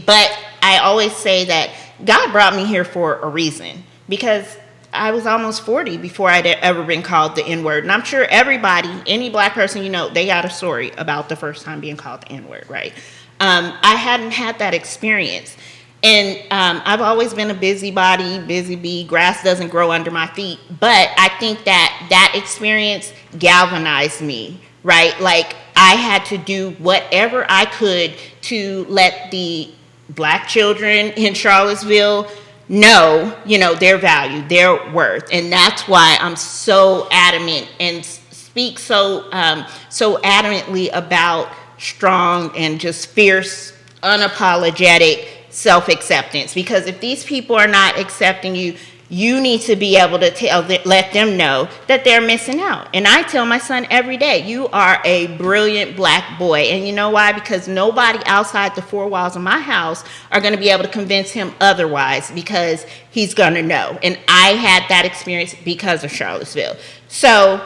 But I always say that God brought me here for a reason because I was almost 40 before I'd ever been called the N-word. And I'm sure everybody, any black person, you know, they got a story about the first time being called the N-word, right? I hadn't had that experience. And I've always been a busy bee. Grass doesn't grow under my feet. But I think that experience galvanized me, right? Like I had to do whatever I could to let the black children in Charlottesville know, you know, their value, their worth. And that's why I'm so adamant and speak so adamantly about strong and just fierce, unapologetic self-acceptance. Because if these people are not accepting you, you need to be able to let them know that they're missing out. And I tell my son every day, you are a brilliant black boy. And you know why? Because nobody outside the 4 walls of my house are going to be able to convince him otherwise, because he's going to know. And I had that experience because of Charlottesville. So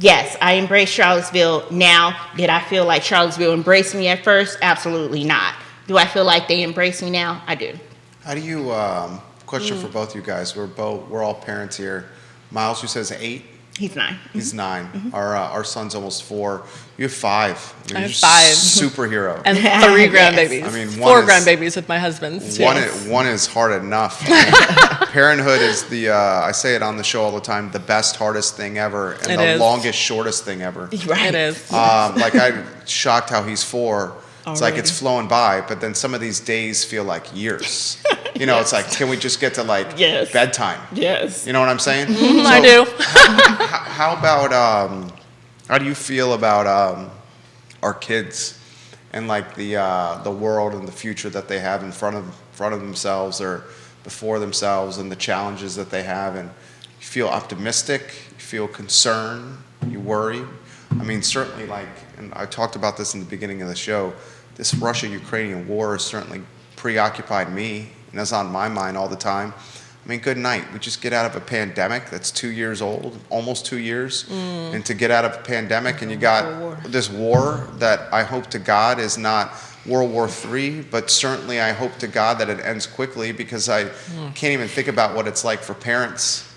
yes, I embrace Charlottesville now. Did I feel like Charlottesville embraced me at first? Absolutely not. Do I feel like they embrace me now? I do. How do you, question for both you guys. We're all parents here. Miles, you says 8? He's 9. He's 9. Our son's almost 4. You have 5. I have You're 5. Superhero. And 3 grandbabies. I mean, 4 grandbabies with my husband's. One is hard enough. I mean, parenthood is I say it on the show all the time, the best, hardest thing ever, and the longest, shortest thing ever. Right. It is. Like, I'm shocked how he's 4. It's like Already. it's flowing by, but then some of these days feel like years. You know, it's like, can we just get to like bedtime? Yes. You know what I'm saying? I do. How about how do you feel about our kids and like the world and the future that they have in front of themselves or before themselves and the challenges that they have? And you feel optimistic? You feel concerned? You worry? I mean, certainly, like, and I talked about this in the beginning of the show, this Russia-Ukrainian war has certainly preoccupied me and is on my mind all the time. I mean, good night. We just get out of a pandemic that's 2 years old, almost 2 years. And to get out of a pandemic and you got this war that I hope to God is not World War III, but certainly I hope to God that it ends quickly, because I can't even think about what it's like for parents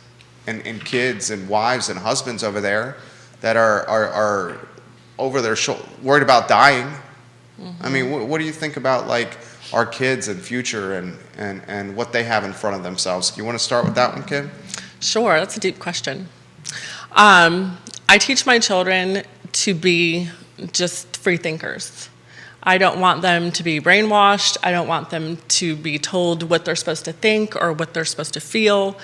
and kids and wives and husbands over there that are over their shoulder, worried about dying. I mean, what do you think about like our kids and future and what they have in front of themselves? You want to start with that one, Kim? Sure, that's a deep question. I teach my children to be just free thinkers. I don't want them to be brainwashed. I don't want them to be told what they're supposed to think or what they're supposed to feel.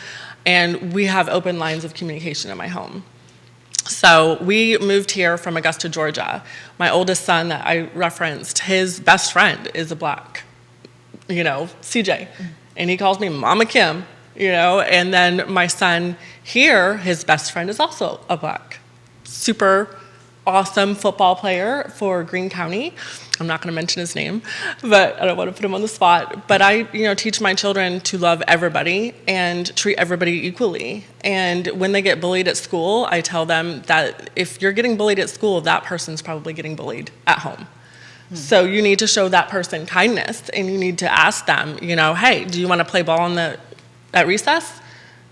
And we have open lines of communication in my home. So we moved here from Augusta, Georgia. My oldest son that I referenced, his best friend is a black, CJ. And he calls me Mama Kim, And then my son here, his best friend is also a black. Super awesome football player for Greene County. I'm not going to mention his name, but I don't want to put him on the spot. But I, teach my children to love everybody and treat everybody equally. And when they get bullied at school, I tell them that if you're getting bullied at school, that person's probably getting bullied at home. So you need to show that person kindness, and you need to ask them, hey, do you want to play ball at recess?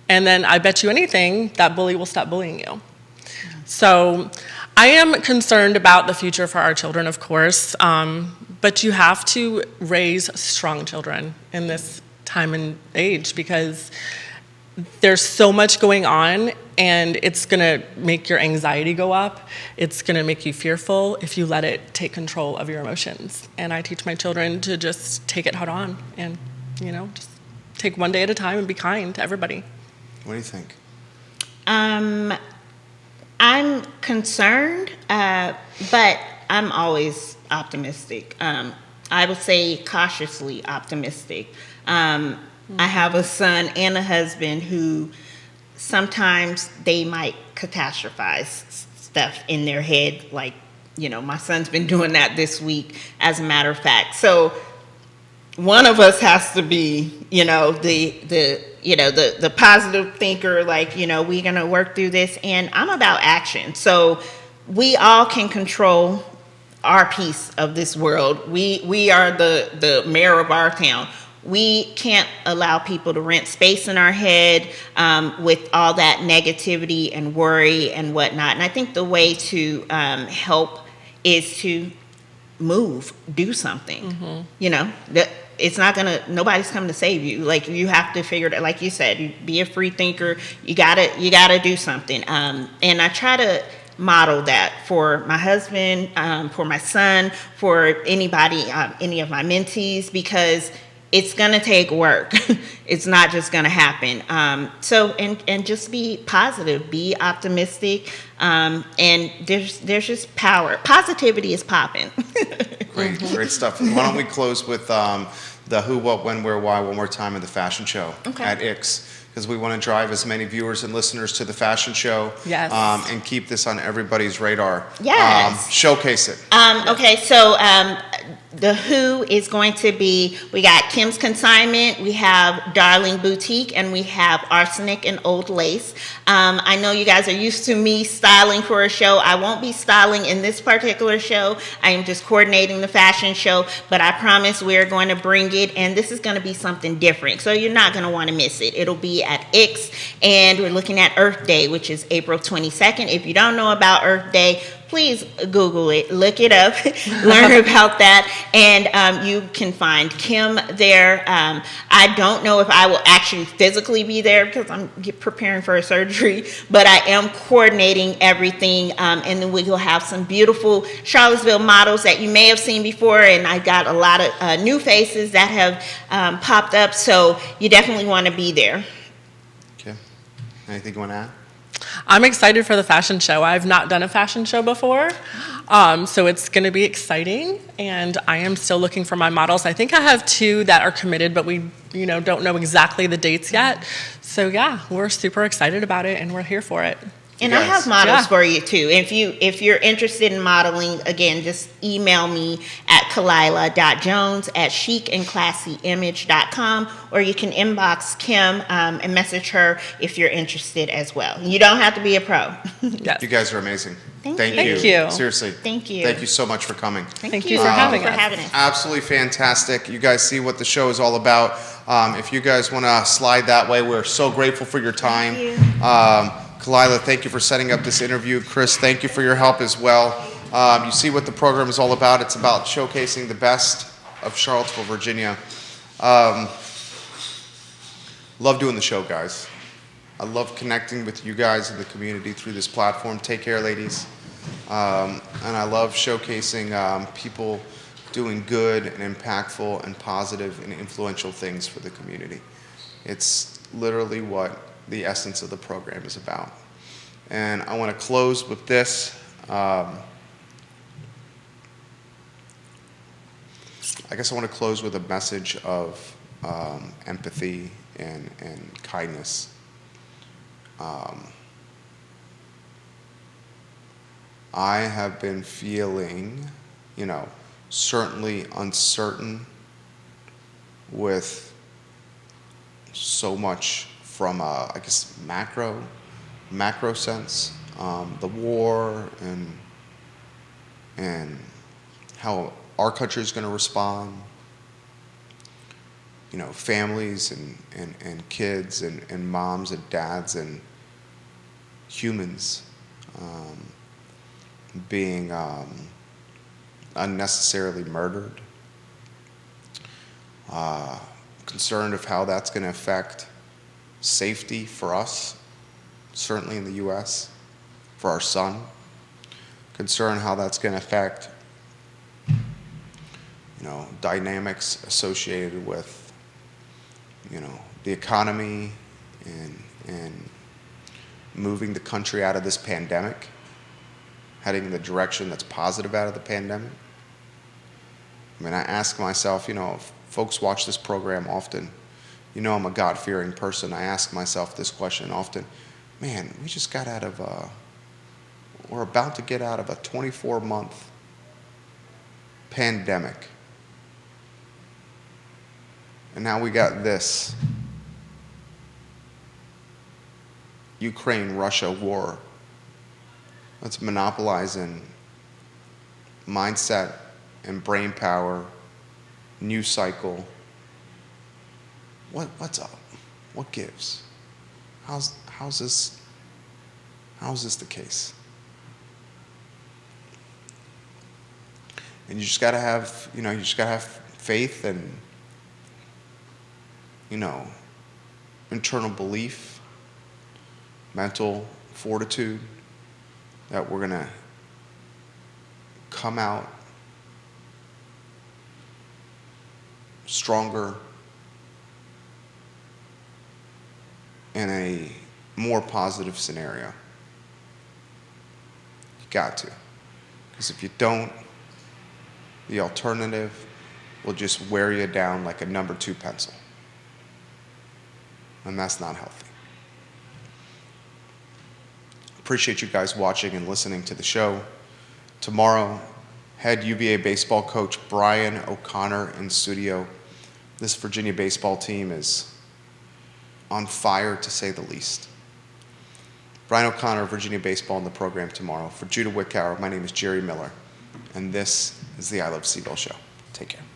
And then I bet you anything that bully will stop bullying you. So I am concerned about the future for our children, of course, but you have to raise strong children in this time and age, because there's so much going on, and it's going to make your anxiety go up. It's going to make you fearful if you let it take control of your emotions. And I teach my children to just take it head on and, just take one day at a time and be kind to everybody. What do you think? I'm concerned, but I'm always optimistic. I would say cautiously optimistic. I have a son and a husband who sometimes they might catastrophize stuff in their head. Like, my son's been doing that this week, as a matter of fact. So one of us has to be, the positive thinker, like, we're going to work through this. And I'm about action. So we all can control our piece of this world. We are the mayor of our town. We can't allow people to rent space in our head with all that negativity and worry and whatnot. And I think the way to help is to move, do something. It's not nobody's coming to save you. Like, you have to figure it out. Like you said, be a free thinker. You gotta do something. And I try to model that for my husband, for my son, for anybody, any of my mentees, because it's gonna take work. It's not just gonna happen. So just be positive, be optimistic, and there's just power. Positivity is popping. Great stuff. Why don't we close with the who, what, when, where, why one more time in the fashion show at Ix? because we want to drive as many viewers and listeners to the fashion show. Yes. And keep this on everybody's radar. Yes. Showcase it. Okay, so the who is going to be, we got Kim's Consignment, we have Darling Boutique, and we have Arsenic and Old Lace. I know you guys are used to me styling for a show. I won't be styling in this particular show. I am just coordinating the fashion show, but I promise we're going to bring it, and this is going to be something different, so you're not going to want to miss it. It'll be at X, and we're looking at Earth Day, which is April 22nd. If you don't know about Earth Day, please Google it, look it up, learn about that, and you can find Kim there. I don't know if I will actually physically be there because I'm preparing for a surgery, but I am coordinating everything, and then we will have some beautiful Charlottesville models that you may have seen before, and I got a lot of new faces that have popped up, so you definitely want to be there. Okay. Anything you want to add? I'm excited for the fashion show. I've not done a fashion show before, so it's going to be exciting, and I am still looking for my models. I think I have 2 that are committed, but we don't know exactly the dates yet. So yeah, we're super excited about it, and we're here for it. And Yes. I have models for you too. If you're interested in modeling, again, just email me at Khalilah.jones@chicandclassyimage.com, or you can inbox Kim and message her if you're interested as well. You don't have to be a pro. Yes. You guys are amazing. Thank you. Thank you. Seriously. Thank you. Thank you so much for coming. Thank you for having us. Absolutely fantastic. You guys see what the show is all about. If you guys want to slide that way, we're so grateful for your time. Thank you. Khalilah, thank you for setting up this interview. Chris, thank you for your help as well. You see what the program is all about. It's about showcasing the best of Charlottesville, Virginia. Love doing the show, guys. I love connecting with you guys in the community through this platform. Take care, ladies. And I love showcasing people doing good and impactful and positive and influential things for the community. It's literally what the essence of the program is about. And I want to close with this. I guess I want to close with a message of empathy and kindness. I have been feeling, certainly uncertain with so much from a, I guess, macro sense, the war and how our country is going to respond. Families and kids and moms and dads and humans being unnecessarily murdered. Concerned of how that's going to affect safety for us, certainly in the U.S., for our son. Concerned how that's going to affect, dynamics associated with, the economy and moving the country out of this pandemic, heading in the direction that's positive out of the pandemic. I ask myself, if folks watch this program often, I'm a God-fearing person. I ask myself this question often. Man, we just got out of we're about to get out of a 24-month pandemic. And now we got this Ukraine-Russia war that's monopolizing mindset and brain power, news cycle. What's up? What gives? How's this the case? And you just gotta have, faith and, internal belief, mental fortitude that we're gonna come out stronger in a more positive scenario. You got to. Because if you don't, the alternative will just wear you down like a number 2 pencil. and that's not healthy. Appreciate you guys watching and listening to the show. Tomorrow, head UVA baseball coach Brian O'Connor in studio. This Virginia baseball team is on fire, to say the least. Brian O'Connor of Virginia Baseball in the program tomorrow. For Judah Wickower, my name is Jerry Miller, and this is the I Love CVille Show. Take care.